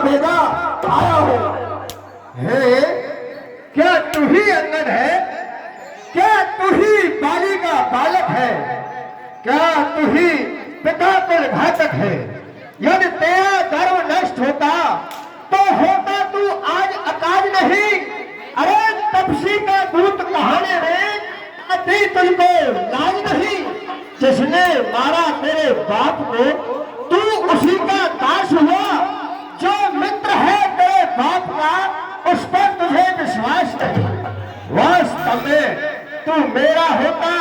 भेजा आया हो। है क्या तू ही अंगद है? क्या तू ही बाली का बालक है? क्या तू ही पिता कुल घातक है? यदि तेरा धर्म नष्ट होता तो होता तू आज अकाज नहीं। अरे तपसी का दूत कहाने में आती तुझको लाज नहीं। जिसने मारा तेरे बाप को तू उसी का दास हुआ। जो मित्र है तेरे बाप का उस पर तुझे विश्वास नहीं। वास्तव में तू मेरा होता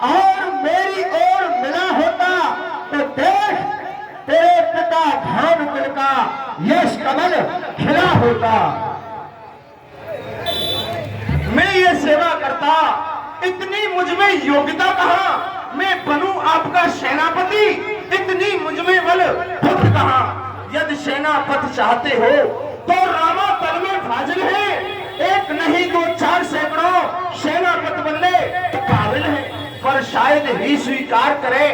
और मेरी ओर मिला होता तो देख तेरे पिता भानुकुल का यश कमल खिला होता। मैं ये सेवा करता, इतनी मुझमें योग्यता कहाँ? मैं बनूं आपका सेनापति, इतनी मुझमें बल बुद्धि कहाँ? यदि सेनापति चाहते हो तो रामा तल में फाजिल है। एक नहीं दो चार सैकड़ों सेनापति बनने काबिल है। पर शायद ही स्वीकार करे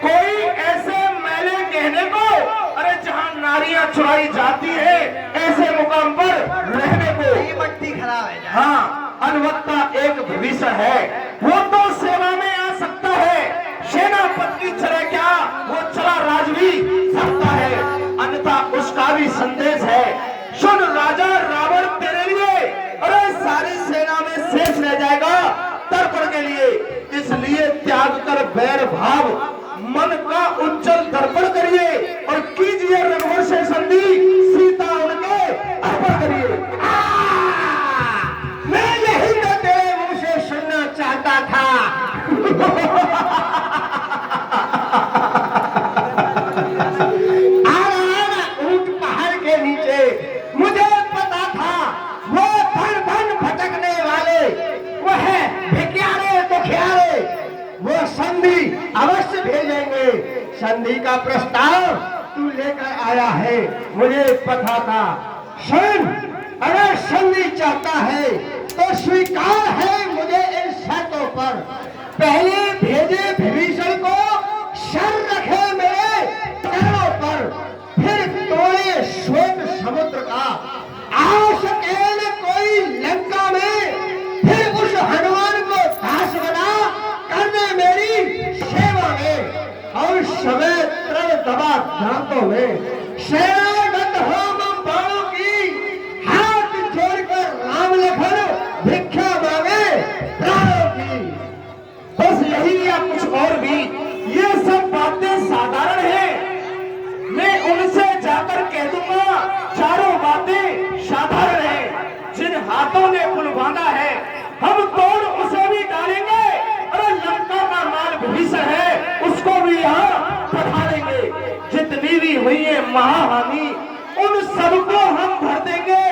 कोई ऐसे मैले कहने को, अरे जहाँ नारियां चुराई जाती है ऐसे मुकाम पर रहने को। ये मट्टी खराब है। हाँ, अनुवक्ता एक भविष्य है, वो तो सेवा में आ सकता है। सेनापति चले क्या, वो चला राज भी सकता है, अन्यथा उसका भी संदेश है। सुन राजा रावण तेरे लिए, अरे सारी सेना में शेष रह जाएगा तर्पण के लिए। इसलिए त्याग कर बैर भाव मन का उज्जवल दर्पण करिए और कीजिए रघुवर से संधि, सीता उनके अर्पण करिए। मैं यही तो तेरे मुंह से सुनना चाहता था। ऊंट पहाड़ के नीचे मुझे पता था वो धन धन भटकने वाले वो है भिखियारे दुखियारे, वो संधि अवश्य भेजेंगे। संधि का प्रस्ताव तू लेकर आया है, मुझे पता था। सुन, अगर संधि चाहता है तो स्वीकार है मुझे इन शर्तों पर। पहले भेजे विभीषण को, सर रखे मेरे पैरों पर, फिर तोड़े श्वेत समुद्र का, आ सके न कोई लंका में, फिर उस हनुमान को दास बना करने मेरी सेवा में, और समय तरण दबा दांतों में शरणागत हो हम बाणों की, हाथ जोड़कर राम लखन भिक्षा मांगे प्राणों की। बस यही या कुछ और भी? ये सब बातें साधारण हैं, मैं उनसे जाकर कह दूंगा चारों बातें साधारण हैं। जिन हाथों ने पुल बांधा है हम तोड़ उसे भी डालेंगे, अरे लंका का माल विभीषण है उसको भी यहाँ पठालेंगे। जितनी भी हुई है महाहानि उन सबको हम भर देंगे।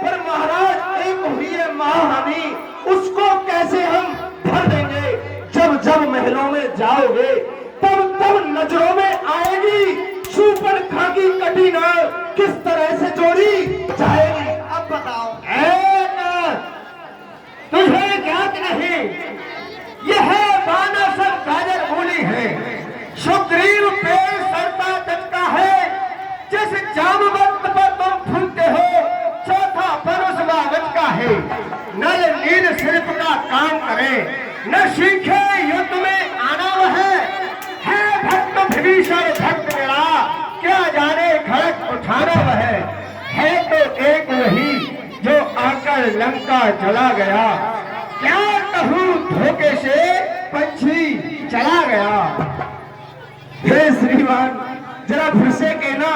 पर महाराज एक हुई है महाहानि, उसको कैसे हम भर देंगे? जब जब महलों में जाओगे तब तब नजरों में आएगी सुपन खा की कटी नाल किस तरह से जोड़ी जाएगी। अब बताओ, तुझे ज्ञात नहीं, यह बानर सब गाजर मूली है, सुग्रीव पेड़ सड़ता टटका है, जिस जामवंत पर तुम फूलते हो चौथा परुष बागत का है। नल नील शिल्प का काम करे, न सीखे युद्ध में आना वह है भक्त विभीषण भक्त मेरा, क्या जाने खड़क उठाना वह है तो एक वही जो आकर लंका चला गया। क्या कहूँ धोखे से पंछी चला गया। हे श्रीमान जरा फिर से कहना,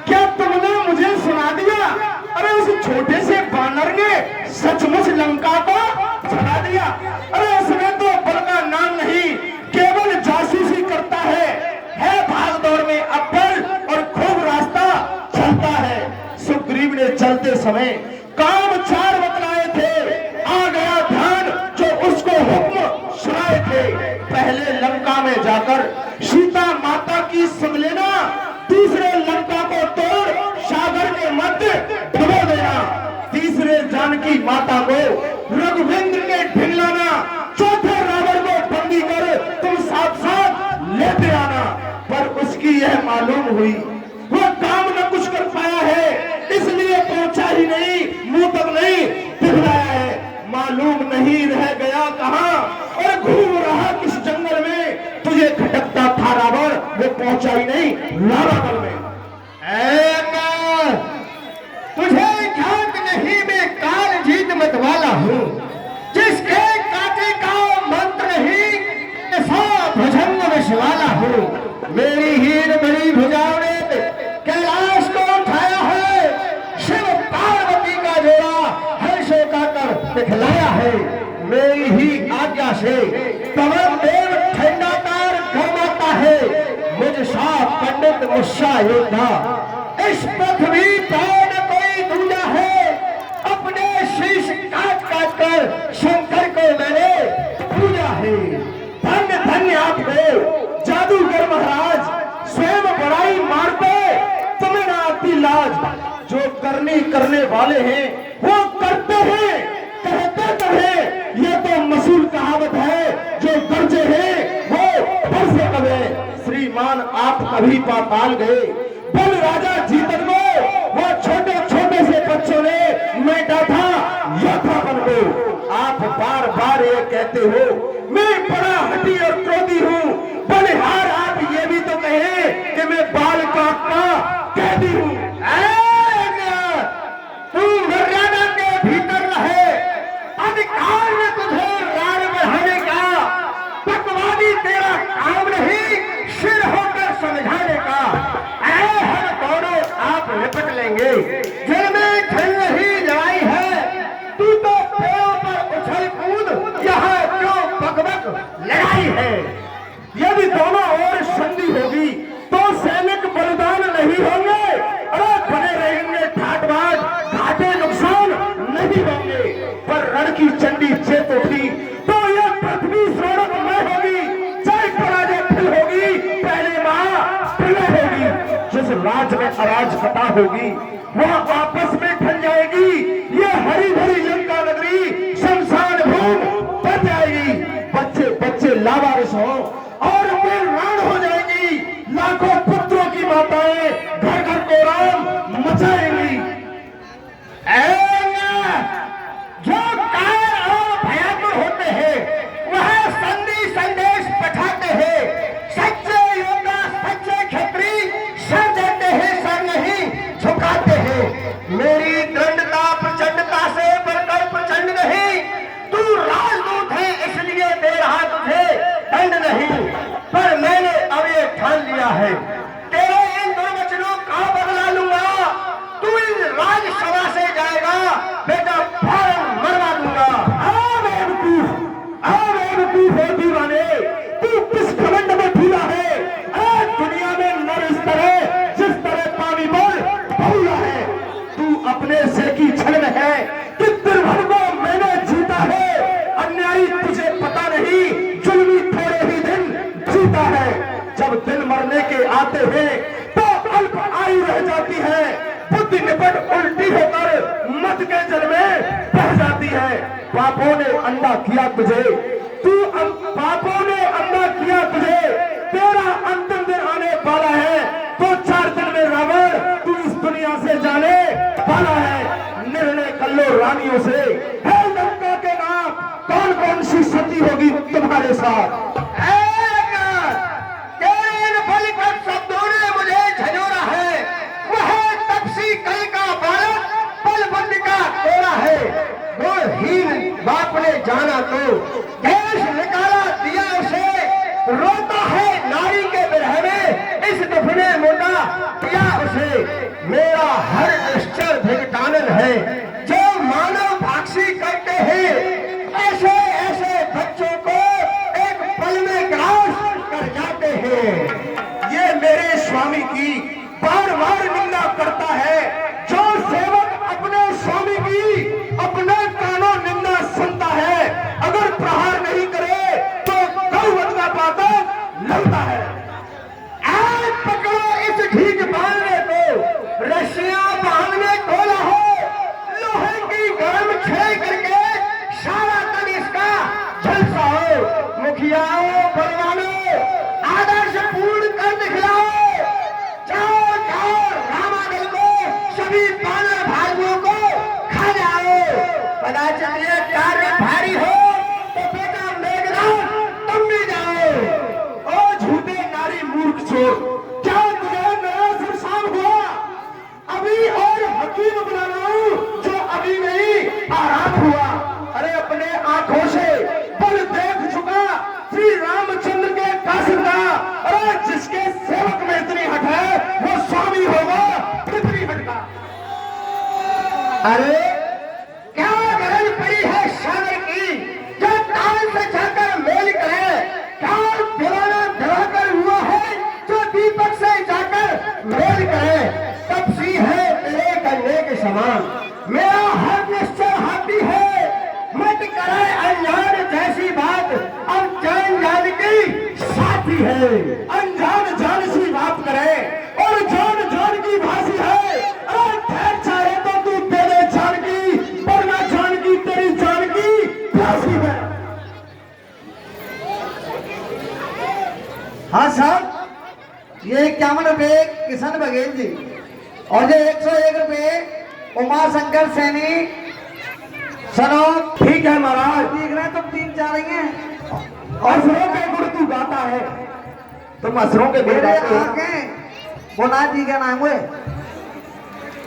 क्या तुमने मुझे सुना दिया? अरे उस छोटे से बानर ने सचमुच लंका को जला दिया। अरे उसमें तो बल का नाम नहीं, केवल जासूसी करता है भाग दौड़ में अव्वल और खूब रास्ता चलता है। सुग्रीव ने चलते समय काम चार बतलाए थे, आ गया ध्यान जो उसको हुक्म सुनाए थे। पहले लंका में जाकर सीता माता की सुन लेना, दूसरे लंका को तोड़ सागर के मध्य डुबो देना, तीसरे जानकी माता को रघुवेंद्र के ढिंगलाना, चौथे रावण को बंदी कर तुम साथ साथ लेते आना। पर उसकी यह मालूम हुई वो काम न कुछ कर पाया है, इस ही नहीं, मुंह तक नहीं दिखलाया है। मालूम नहीं रह गया कहाँ और घूम रहा किस जंगल में, तुझे खटकता था रावण वो पहुंचा ही नहीं लावागल में। तुझे ज्ञात नहीं मैं काल जीत मत वाला हूँ, जिसके काटे का मंत्र नहीं ऐसा भुजंग विष वाला हूँ। मेरी हीर बड़ी भुजाओं ने कैलाश को उठाया है, शिव पार्वती का जोड़ा हर्षों का कर दिखलाया है। मेरी ही आज्ञा से पवन देव ठंडाकार गर्माता है, मुझ साफ पंडित मुस्सा योद्धा इस पृथ्वी पर न कोई दूजा है। अपने शीश काट काट कर शंकर को मैंने पूजा है। धन्य धन्य आप हो जादूगर महाराज, स्वयं बड़ाई मारते तुम्हें ना आती लाज। जो करनी करने वाले हैं वो करते हैं, कहते तो हैं ये तो मशहूर कहावत है, जो गरजे हैं वो बरसे कबे। श्रीमान आप कभी पाताल गए, बल राजा जीतन को वो छोटे छोटे से बच्चों ने मेटा था योद्धा बन गए। आप बार बार ये कहते हो मैं बड़ा हठी और क्रोधी हूँ, बलिहार आप ये भी तो कहें कि मैं बाल काट का कैदी हूँ। तू मर्यादा के भीतर रहे, अधिकार में तुझे राज बढ़ाने का, पकवादी तेरा काम नहीं सिर होकर समझाने का। हम दोनों आप निपट लेंगे, जिनमें खेल नहीं लड़ाई है। तू तो पेड़ों पर उछल कूद, यहाँ क्यों बकबक लड़ाई है। यदि दोनों ओर संधि होगी तो सैनिक बलिदान नहीं होंगे, अरे बने रहेंगे ठाट बाट, घाटे नुकसान नहीं होंगे। पर रण की चंडी चेत उठी तो यह पृथ्वी स्वर्णमय होगी, चाहे पराजय फिर होगी पहले माँ प्रलय होगी। जिस राज में अराजकता होगी वह आपस में ठन जाएगी, ये हरी भरी लंका नगरी शमशान भूमि बन जाएगी। बच्चे बच्चे लावारिस हो और वे राण हो जाएगी, लाखों पुत्रों की माताएं घर घर को राम मचाएंगी। जो कायर और भयातुर होते हैं वह संधि संदेश पठाते हैं। सच्चे योद्धा सच्चे क्षत्रिय सर देते हैं, सर नहीं झुकाते हैं। मेरी दृढ़ता प्रचंडता से बढ़कर प्रचंड नहीं, तू राजदूत है इसलिए दे रहा तुझे दंड नहीं। पर मैंने अब ये ठान लिया है, तेरे इन दुर्वचनों का बदला लूंगा। तू इन राजसभा से जाएगा बेटा, फौरन मरवा दूंगा। हो दीवाने, तू किस घमंड में भूला है। दुनिया में नर इस तरह जिस तरह पानी बोल भूला है। तू अपने से की छल में है कि तिरभर को मैंने जीता है। अन्यायी तुझे पता नहीं, जुल्मी थोड़े ही दिन जीता है। जब दिन मरने के आते हैं तो अल्प आयु रह जाती है, बुद्धि निपट उल्टी होकर मत के जल में बह जाती है। पापों ने अंधा किया तुझे, पापों ने अंधा किया तुझे, तेरा अंतिम दिन आने वाला है। तो 4 दिन में रावण तू इस दुनिया से जाने वाला है। निर्णय कर लो रानियों से, है लंका के नाम कौन कौन सी सती होगी तुम्हारे साथ। शब्दों ने मुझे झंझोरा है, वह तपसी कल का बालक बलबंद का तोड़ा है। वो हीन बाप ने जाना तो देश निकाला दिया उसे, रोता है नारी के विरह में इस दुखने मुंडा किया उसे। मेरा हर निश्चर भिगटानन है, जो मानव भाक्षी करते हैं ऐसे ऐसे बच्चों को एक पल में ग्रास कर जाते हैं। ये मेरे स्वामी की बार बार निंदा करता है। जो सेवक अपने स्वामी की अपने कानों निंदा सुनता है, अगर प्रहार नहीं करे तो गौवध का पातक लगता है। आज पकड़ो इस ठीक बांधने को, रस्सियां बांधने खोला हो, कदाचित ये कार्य भारी हो तो बेटा मेघनाथ तुम भी जाओ। ओ झूठे नारी मूर्ख चोर, क्या तुझे मेरा सिर शाम हुआ? अभी और हकीम बुला रहा हूं जो अभी नहीं आराम हुआ। अरे अपने आंखों से बल देख चुका श्री रामचंद्र के कासिम का। अरे जिसके सेवक में इतनी हट है वो स्वामी होगा कितनी हट का। अरे क्या गरज पड़ी है सागर की जो ताल से जाकर मेल करे? क्या दीवाना दिवाकर हुआ है जो दीपक से जाकर मेल करे? तब सी है तेरे करने के समान मेरा हर निश्चय हाथी है। मत करे अनजान जैसी बात, अब जान जान की साथी है। अनजान जान सी बात करे और जान जान की भाषी है। अरे ठहर चाहे तो तू दे दे जान की, वरना जान की तेरी जान की प्यासी है। हाँ साहब, ये 51 रुपए किशन बघेल जी और ये 101 रुपए उमा शंकर सैनी सनोज। ठीक है महाराज। देख रहे हैं तुम 3 रही हैं। असरों के गुण तू गाता है, तुम असरों के गुण मेरे गाते हो। आंखें वो ना जी का नाम हुए।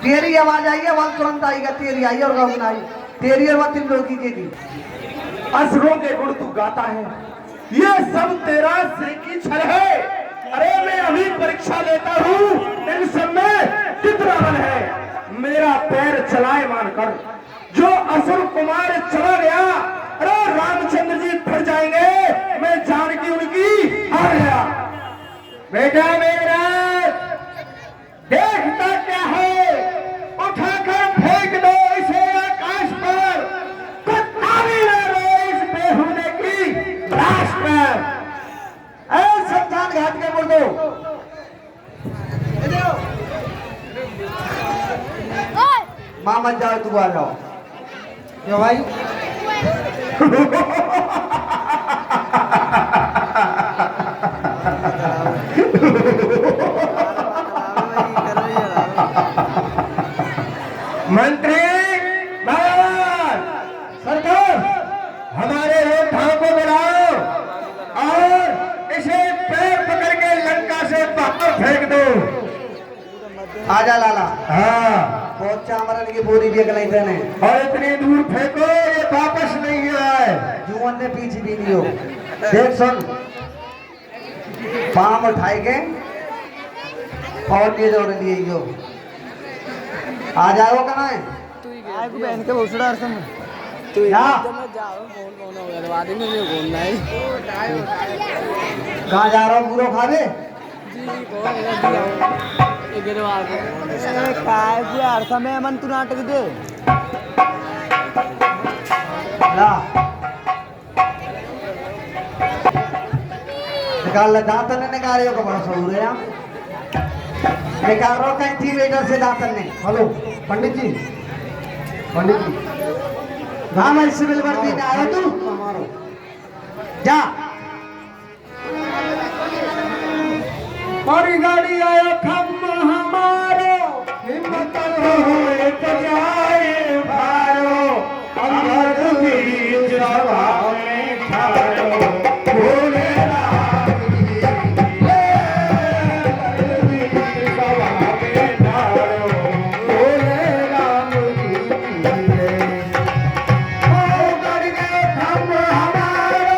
तेरी आवाज आई है वहां तुरंत आएगा, तेरी आई और गाँव आई तेरी और वह 3 लोग की। असरों के गुण तू गाता है, ये सब तेरा श्री की छल है। अरे मैं अभी परीक्षा लेता हूँ इन सब में कितना बल है। मेरा पैर चलाए मानकर जो असुर कुमार चला गया, अरे रामचंद्र जी फिर जाएंगे, मैं जानकी उनकी हार गया। बेटा मेरा देखता क्या है? उठाकर फेंक दो इसे आकाश पर, कुत्ता भी न रोए इस बेहुदे की लाश पर। शमशान घाट के बोल दो। माँ मत जाओ, तू आ जाओ। क्यों भाई? मंत्री महाराज, सरकार, हमारे योद्धाओं को बुलाओ और इसे पैर पकड़ के लंका से बाहर फेंक दो। आजा लाला। हाँ, बहुत चामरन की बोरी भी अगलाई देने और इतनी दूर फेंको ये वापस नहीं आए। जुअन ने पीछे भी लियो। देख सुन, पाम उठाए के और ये दौड़ लिए यो। आ जाओ कहाँ है? आए को बहन के भोसड़ा अरसम तू यहाँ जाओ फोन फोन हो गया बाद में नहीं बोलना है कहाँ जा रहा हूँ? पूरा खा दे। जी काय पूरा अरसम है मन तू नाटक दे ला निकाल ले दांतन ने निकाल यो का बड़ा सहूर है यहाँ। निकाल रहा हूँ कैंची वेटर से दांतन ने। हेलो पंडित जी, पंडित जी हाँ मैं सिविल वर्दी में आया तू जा। और गाड़ी आया खम हमारो, हिम्मत होए तो जाए भारो, अंगद बीच सभा में ठारो, भोले राम की जय, अंगद बीच सभा में ठारो, भोले राम की जय। ओ गाड़ी के खम हमारो,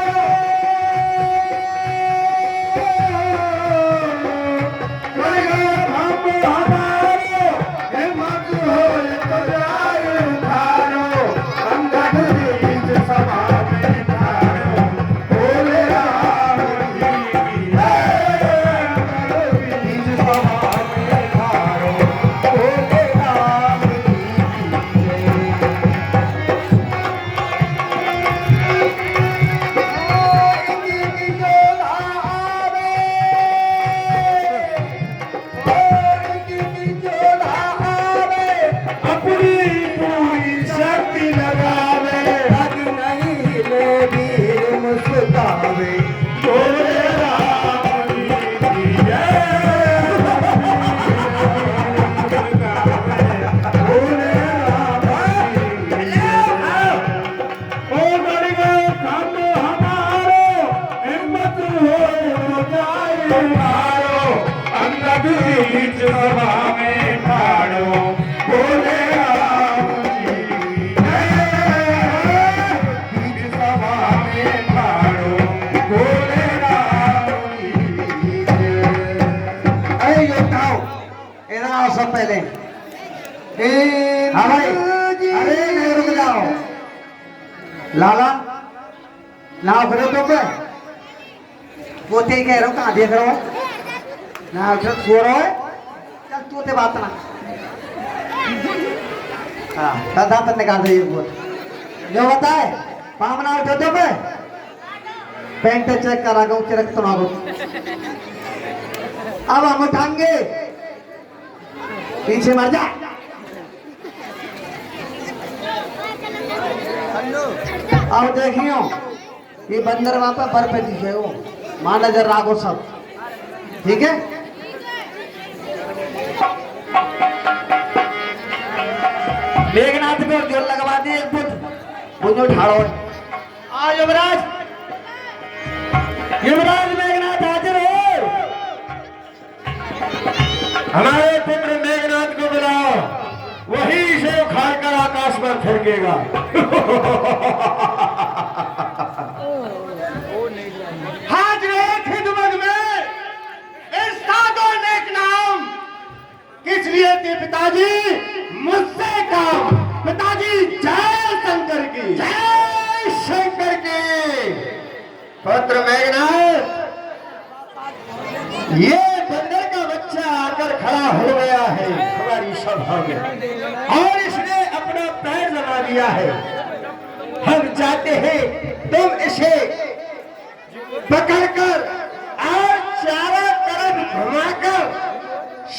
हम हमारो, हिम्मत हो पहले। हाँ भाई, अरे नहीं रुक जाओ। लाला ना खड़े तो पे वो ते कह रहा हूँ कहाँ देख रहा हो ना उधर सो रहा है। चल तू ते बात ना हाँ दादा तक निकाल दे वो जो बताए पामना उठे तो पे पैंट चेक करा गो चिरक तो ना गो अब हम उठाएंगे पीछे मर जा अब देखियो ये बंदर वहां पर बर्फ पे दिखे हो मां नजर रागो सब ठीक है। मेघनाथ पे जोर लगवा दी एक फुट बुझो ठाड़ो आ युवराज युवराज मेघनाथ हाजिर हो। हमारे पुत्र मेघनाथ को बुलाओ, वही से उखाड़कर आकाश पर फेंकेगा। हाजरे खिदमत में इस सादो नेक नाम किस लिए थे पिताजी मुझसे काम। पिताजी जय शंकर की जय शंकर की। पुत्र मेघनाथ, ये बंदर का बच्चा आकर खड़ा हो गया है हमारी सभा में और इसने अपना पैर जमा दिया है। हम चाहते हैं तुम इसे पकड़कर और चारों तरफ घुमाकर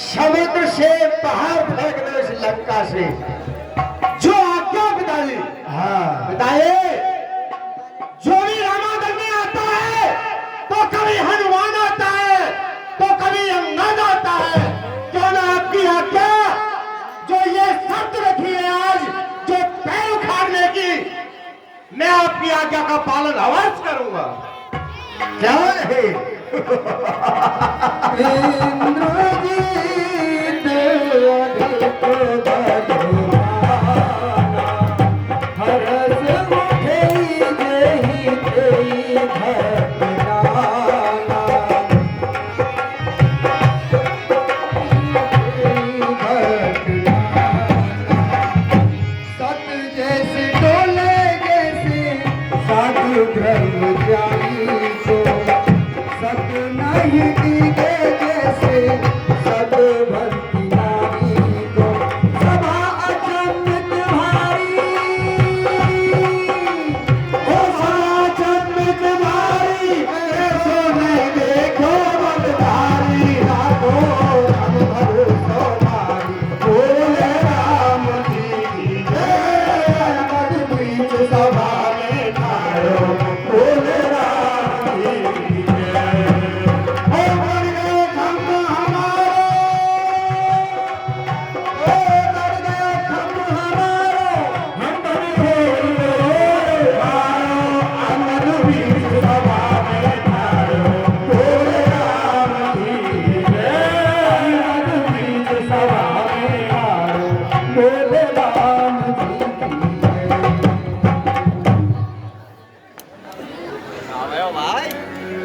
समुद्र से बाहर फेंक दो इस लंका से। जो आज्ञा पिताजी। हाँ बताइए जो भी रामायण में आता है तो कभी हनुमान आता है तो कभी अंगद आता है। क्यों ना आपकी आज्ञा जो ये शर्त रखी है आज जो पैर उखाड़ने की, मैं आपकी आज्ञा का पालन अवश्य करूंगा। क्या है?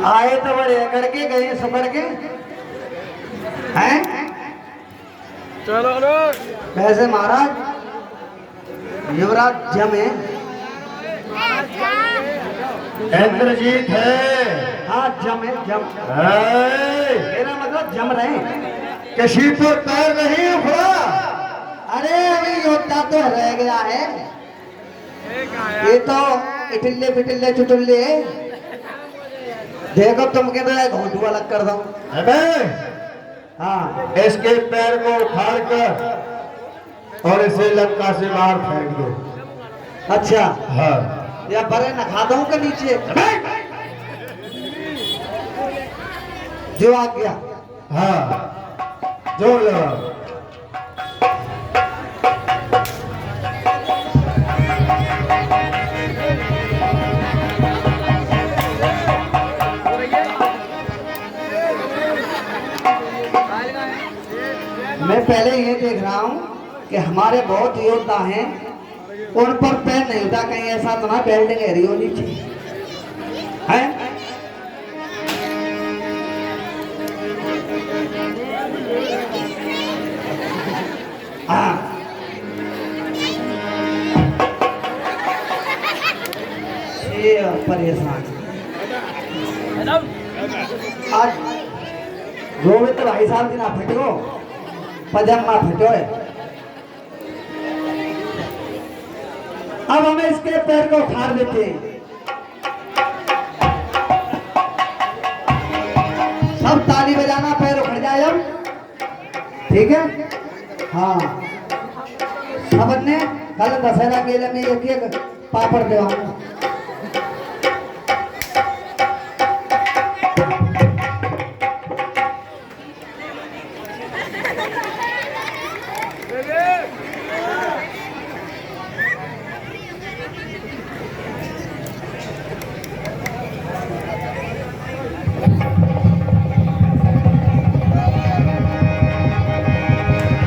आए तो बड़े करके गए सुकड़ के हैं। चलो वैसे महाराज युवराज जम है। इंद्रजीत है। हाँ जम है जम। है। मेरा मतलब जम रहे किसी पर पैर नहीं उखड़ा। अरे अभी योद्धा तो रह गया है ये तो इटिल्ले पिटिल्ले चुटुल्ले। देखो तुम के तो घोटू अलग कर दो। अबे हाँ इसके पैर को उखाड़ कर और इसे लंका से बाहर फेंक दो। अच्छा हाँ या बड़े नखा दो के नीचे जो आ गया। हाँ जोर लगाओ। मैं पहले ये देख रहा हूँ कि हमारे बहुत योद्धा हैं उन पर पैर नहीं होता कहीं ऐसा तो ना बिल्डिंग एरी हो नीचे है। परेशान। आज रोहित भाई साहब की ना फटो पजामा फटो है। अब हमें इसके पैर को उखाड़ देते हैं। सब ताली बजाना, पैर उखड़ जाए अब, ठीक है? हाँ, सब ने कल दशहरा मेले में एक एक पापड़ देवाऊंगा।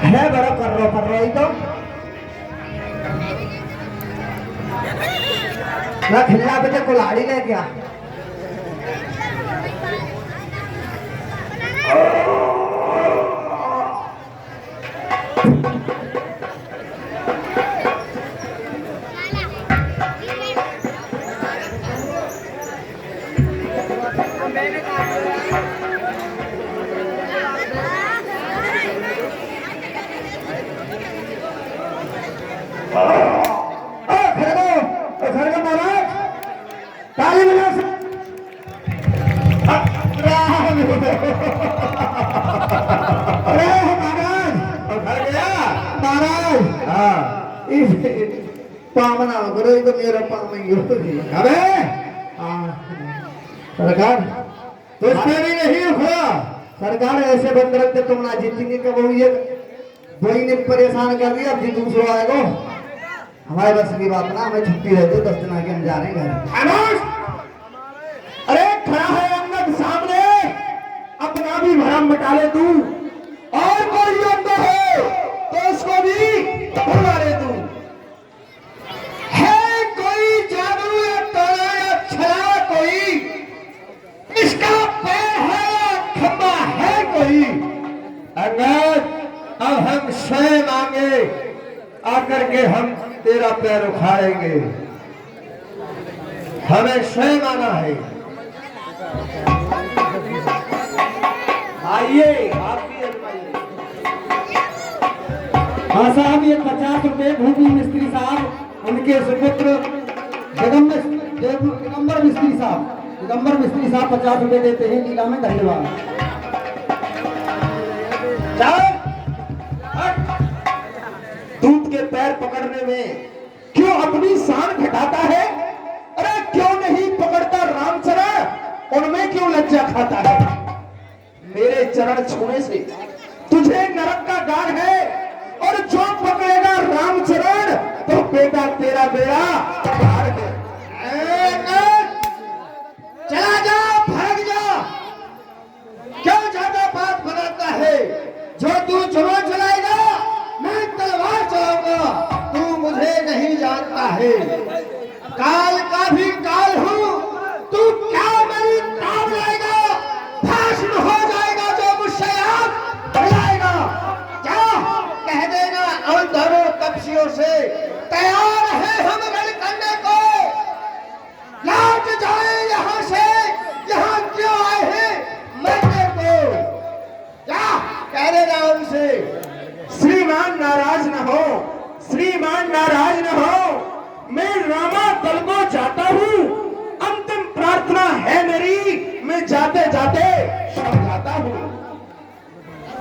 है बड़ा कर रही तो ना खिलना बच्चे कुल्हाड़ी ले गया। पामना करो तो मेरा पाम अबे सरकार तो इसमें भी नहीं उखड़ा। सरकार ऐसे बंद रखते तुम ना जीतेंगे। कब ये वही ने परेशान कर दिया। अब जी दूसरा आएगा हमारे बस की बात ना। हमें छुट्टी रहती 10 दिन आगे हम जा रहे हैं घर। अरे खड़ा है अंगद सामने, अपना भी भरम बटा ले तू, और कोई योद्धा है तो उसको भी बुला ले तू। है कोई जादू या टोना या छला कोई, इसका पैर है या खंबा है कोई। अंगद अब हम स्वयं आगे आकर के हम तेरा पैर उखाड़ेंगे। हमें स्वयं आना है। आइए आप भी आइए। हाँ साहब, ये 50 रुपए भूमि मिस्त्री साहब, उनके सुपुत्र दिगंबर मिस्त्री साहब 50 रुपए देते हैं लीला में। धन्यवाद। दूध के पैर पकड़ने में क्यों अपनी शान घटाता है? अरे क्यों नहीं पकड़ता रामचरण, उनमें क्यों लज्जा खाता है? मेरे चरण छूने से तुझे नरक का गाढ़ है, और जो पकड़ेगा रामचरण तो बेटा तेरा बेड़ा पार है। चला जा, भाग जा। क्यों ज्यादा बात बनाता है? जो तू चुनाव चलाएगा मैं तलवार चलाऊंगा। तू मुझे नहीं जानता है, काल का भी काल हूँ। तू क्या मेरी ताब लाएगा? भाषण हो जाएगा जो मुझसे आप बुलाएगा। क्या कह देना उन दोनों तपस्वियों से, तैयार है हम रण करने को। लौट जाए यहाँ से, यहाँ क्यों आए हैं मरने को। क्या कह देना उनसे? श्रीमान नाराज न हो, श्रीमान नाराज न हो। मैं रामा दल को जाता हूँ, अंतिम प्रार्थना है मेरी, मैं जाते जाते समझाता हूँ।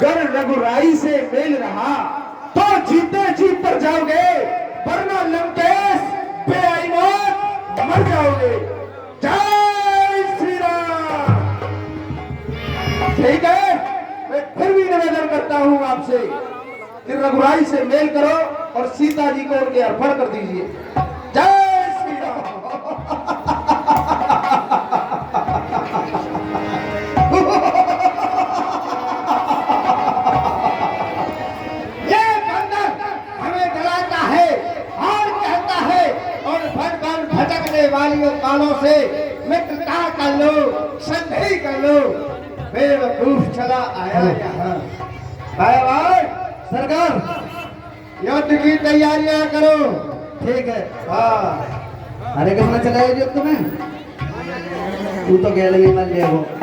गर रघुराई से मेल रहा तो जीते जी तर जाओगे, वरना लंकेश बेआई मौत मर जाओगे। जय श्री राम। ठीक है, मैं फिर भी निवेदन करता हूँ आपसे कि रघुराई से मेल करो और सीता जी को उनके अर्पण कर दीजिए। जय श्री राम। ये बंदर हमें डराता है और कहता है, और भटकन भटकने वाली कानों से मित्रता कर लो, संधि कर लो। बेवकूफ चला आया यहाँ। भाई सरकार युद्ध की तैयारियां करो। ठीक है। हाँ, अरे कितना चलाए जो तुम्हें तू तो गेल में मल लेगो